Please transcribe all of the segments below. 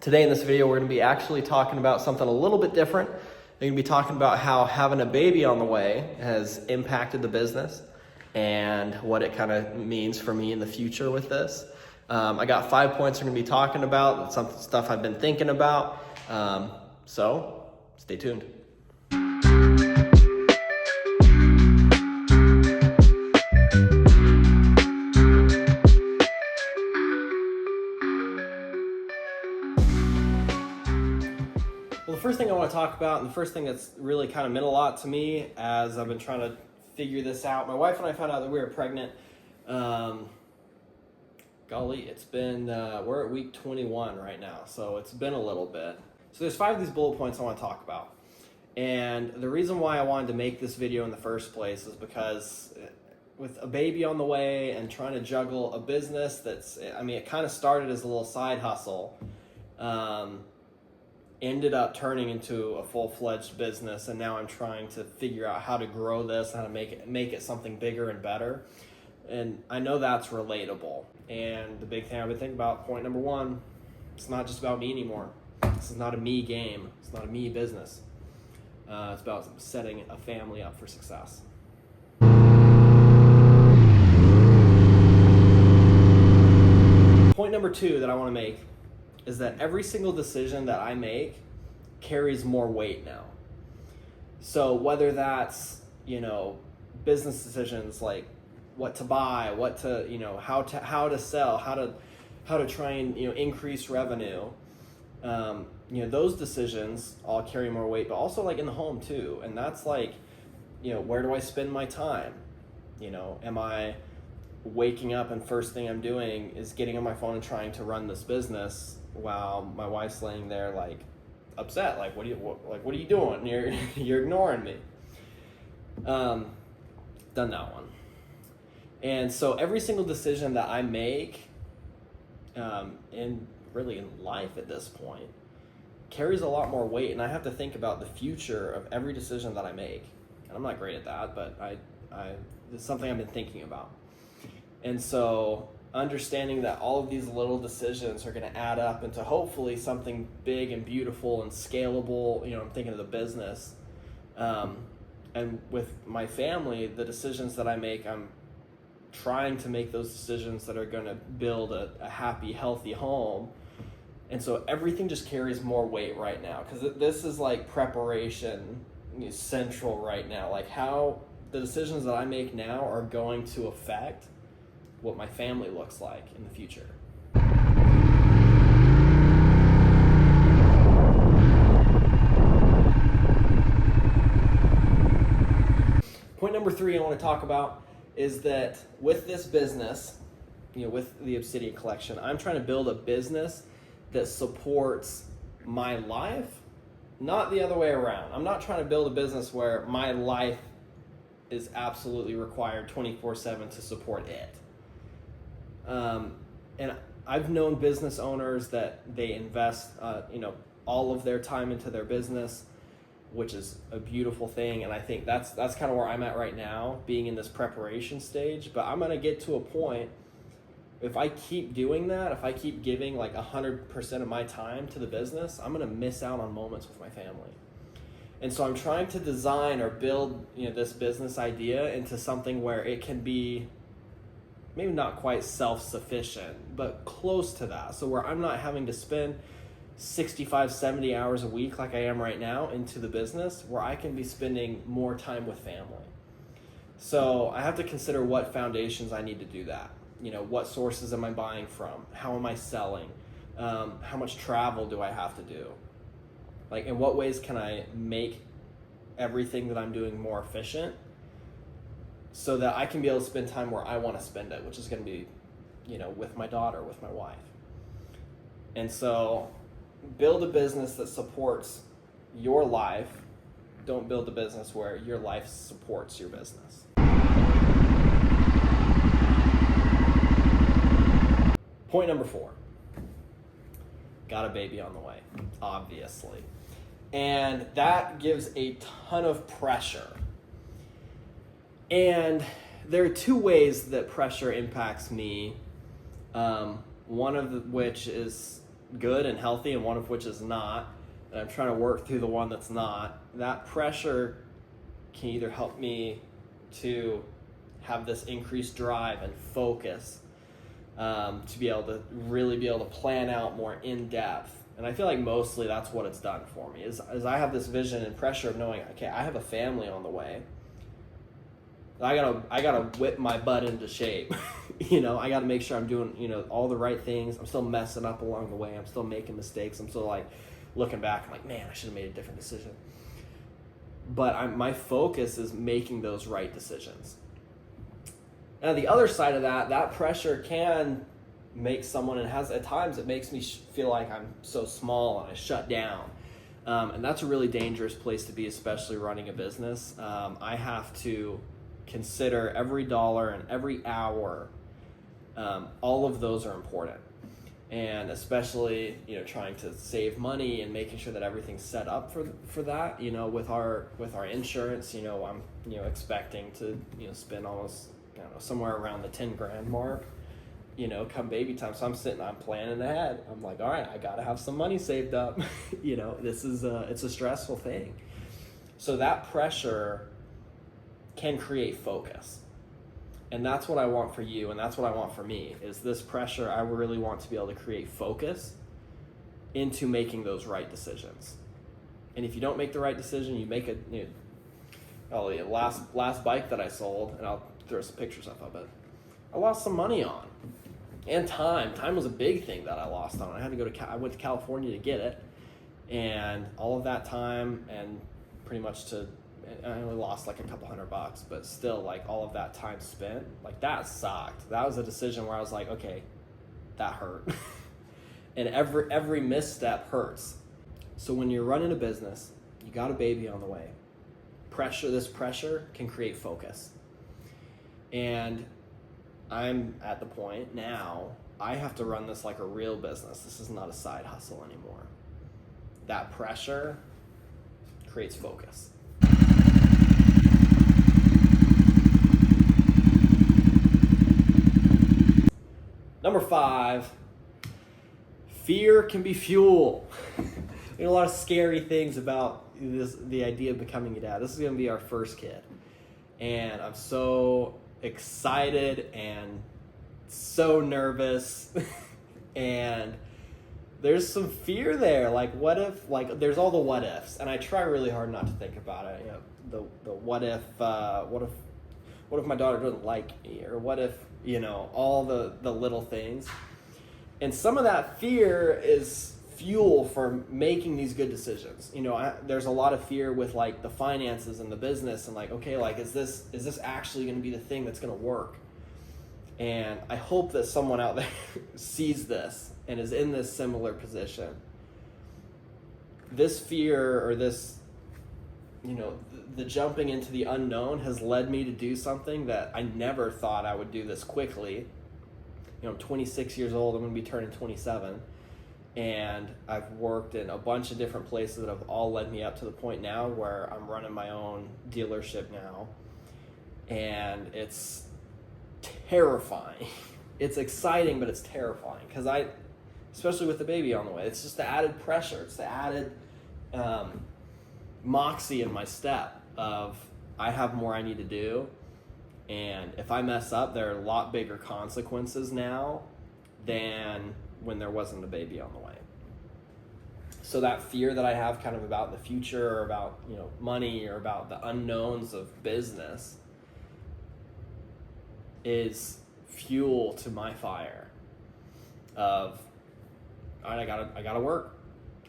Today in this video, we're going to be actually talking about something a little bit different. We're going to be talking about how having a baby on the way has impacted the business and what it kind of means for me in the future with this. I got 5 points we're going to be talking about. That's some stuff I've been thinking about. So stay tuned. Well, the first thing I want to talk about, and the first thing that's really kind of meant a lot to me as I've been trying to figure this out, my wife and I found out that we were pregnant. Golly, it's been, we're at week 21 right now, so it's been a little bit. So there's 5 of these bullet points I want to talk about. And the reason why I wanted to make this video in the first place is because with a baby on the way and trying to juggle a business that's, it kind of started as a little side hustle. Ended up turning into a full-fledged business, and now I'm trying to figure out how to grow this, how to make it something bigger and better. And I know that's relatable. And the big thing I've been thinking about, point number 1, it's not just about me anymore. This is not a me game. It's not a me business. It's about setting a family up for success. Point number 2 that I want to make is that every single decision that I make carries more weight now. So whether that's, business decisions like what to buy, what to, how to sell, how to try and, increase revenue, those decisions all carry more weight, but also like in the home too. And that's like, where do I spend my time? Am I waking up and first thing I'm doing is getting on my phone and trying to run this business while my wife's laying there like upset, like what are you doing? You're ignoring me. Done that one. And so every single decision that I make in life at this point carries a lot more weight, and I have to think about the future of every decision that I make. And I'm not great at that, but it's something I've been thinking about. And so understanding that all of these little decisions are going to add up into hopefully something big and beautiful and scalable. I'm thinking of the business. And with my family, the decisions that I make, I'm trying to make those decisions that are going to build a happy, healthy home. And so everything just carries more weight right now, because this is like preparation central right now. Like how the decisions that I make now are going to affect what my family looks like in the future. Point number 3 I want to talk about is that with this business, with the Obsidian Collection, I'm trying to build a business that supports my life, not the other way around. I'm not trying to build a business where my life is absolutely required 24/7 to support it. And I've known business owners that they invest, all of their time into their business, which is a beautiful thing. And I think that's kind of where I'm at right now, being in this preparation stage. But I'm going to get to a point, if I keep doing that, if I keep giving like 100% of my time to the business, I'm going to miss out on moments with my family. And so I'm trying to design or build, this business idea into something where it can be maybe not quite self-sufficient, but close to that. So where I'm not having to spend 65, 70 hours a week like I am right now into the business, where I can be spending more time with family. So I have to consider what foundations I need to do that. What sources am I buying from? How am I selling? How much travel do I have to do? Like, in what ways can I make everything that I'm doing more efficient, so that I can be able to spend time where I want to spend it, which is going to be, with my daughter, with my wife. And so build a business that supports your life. Don't build a business where your life supports your business. Point number 4. Got a baby on the way, obviously. And that gives a ton of pressure. And there are 2 ways that pressure impacts me. One of which is good and healthy and one of which is not, and I'm trying to work through the one that's not, that pressure can either help me to have this increased drive and focus, to be able to really be able to plan out more in depth. And I feel like mostly that's what it's done for me is I have this vision and pressure of knowing, okay, I have a family on the way. I gotta whip my butt into shape. I gotta make sure I'm doing, all the right things. I'm still messing up along the way. I'm still making mistakes. I'm still like looking back, I'm like, man, I should have made a different decision. But my focus is making those right decisions. Now the other side of that pressure can make someone, and at times it makes me feel like I'm so small and I shut down. And that's a really dangerous place to be, especially running a business. I have to consider every dollar and every hour. All of those are important. And especially, trying to save money and making sure that everything's set up for that, with our insurance, I'm, expecting to, spend almost, somewhere around the 10 grand mark, come baby time. So I'm planning ahead. I'm like, all right, I got to have some money saved up. This is it's a stressful thing. So that pressure can create focus. And that's what I want for you, and that's what I want for me, is this pressure. I really want to be able to create focus into making those right decisions. And if you don't make the right decision, you make the last bike that I sold, and I'll throw some pictures up of it, I lost some money on. And time. Time was a big thing that I lost on. I went to California to get it, and all of that time, and pretty much I only lost like a couple $100, but still, like, all of that time spent, like, that sucked. That was a decision where I was like, okay, that hurt. And every misstep hurts. So when you're running a business, you got a baby on the way. This pressure can create focus. And I'm at the point now, I have to run this like a real business. This is not a side hustle anymore. That pressure creates focus. Number 5, fear can be fuel. There's a lot of scary things about the idea of becoming a dad. This is going to be our first kid. And I'm so excited and so nervous. And there's some fear there. Like, what if, there's all the what ifs. And I try really hard not to think about it. The what if my daughter doesn't like me? Or what if, all the little things. And some of that fear is fuel for making these good decisions. There's a lot of fear with like the finances and the business and is this actually going to be the thing that's going to work? And I hope that someone out there sees this and is in this similar position. This fear, or this, the jumping into the unknown, has led me to do something that I never thought I would do this quickly. I'm 26 years old. I'm going to be turning 27. And I've worked in a bunch of different places that have all led me up to the point now where I'm running my own dealership now. And it's terrifying. It's exciting, but it's terrifying. Because especially with the baby on the way, it's just the added pressure. It's the added moxie in my step of I have more I need to do. And if I mess up, there are a lot bigger consequences now than when there wasn't a baby on the way. So that fear that I have kind of about the future, or about, money, or about the unknowns of business is fuel to my fire of, all right, I gotta work.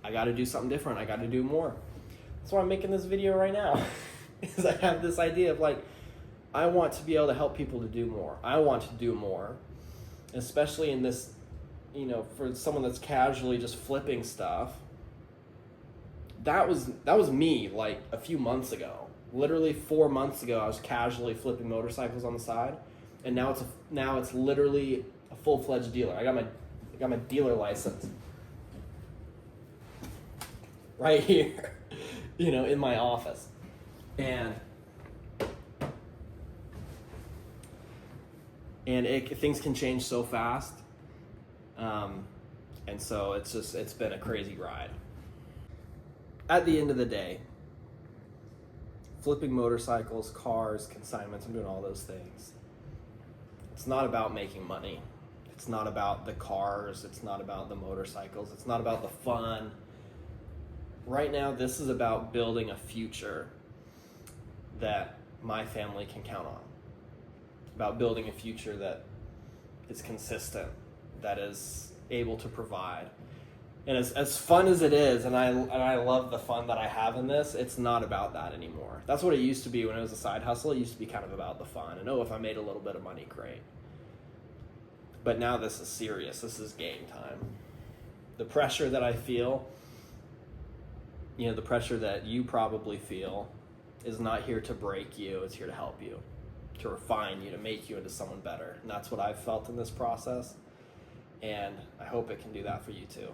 I gotta do something different. I gotta do more. That's why I'm making this video right now. Is I have this idea of I want to be able to help people to do more. I want to do more, especially in this, for someone that's casually just flipping stuff. That was me like a few months ago. Literally 4 months ago, I was casually flipping motorcycles on the side, and now it's literally a full-fledged dealer. I got my dealer license right here, in my office. And things can change so fast. And so it's been a crazy ride. At the end of the day, flipping motorcycles, cars, consignments, I'm doing all those things. It's not about making money. It's not about the cars. It's not about the motorcycles. It's not about the fun. Right now, this is about building a future that my family can count on. About building a future that is consistent, that is able to provide. And as fun as it is, and I love the fun that I have in this, it's not about that anymore. That's what it used to be when it was a side hustle. It used to be kind of about the fun. And if I made a little bit of money, great. But now this is serious. This is game time. The pressure that I feel, the pressure that you probably feel, is not here to break you. It's here to help you, to refine you, to make you into someone better. And that's what I've felt in this process. And I hope it can do that for you too.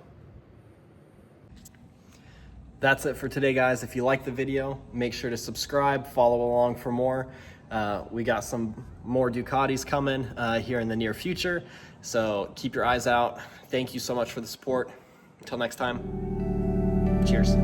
That's it for today, guys. If you like the video, make sure to subscribe, follow along for more. We got some more Ducatis coming here in the near future, so keep your eyes out. Thank you so much for the support. Until next time, cheers.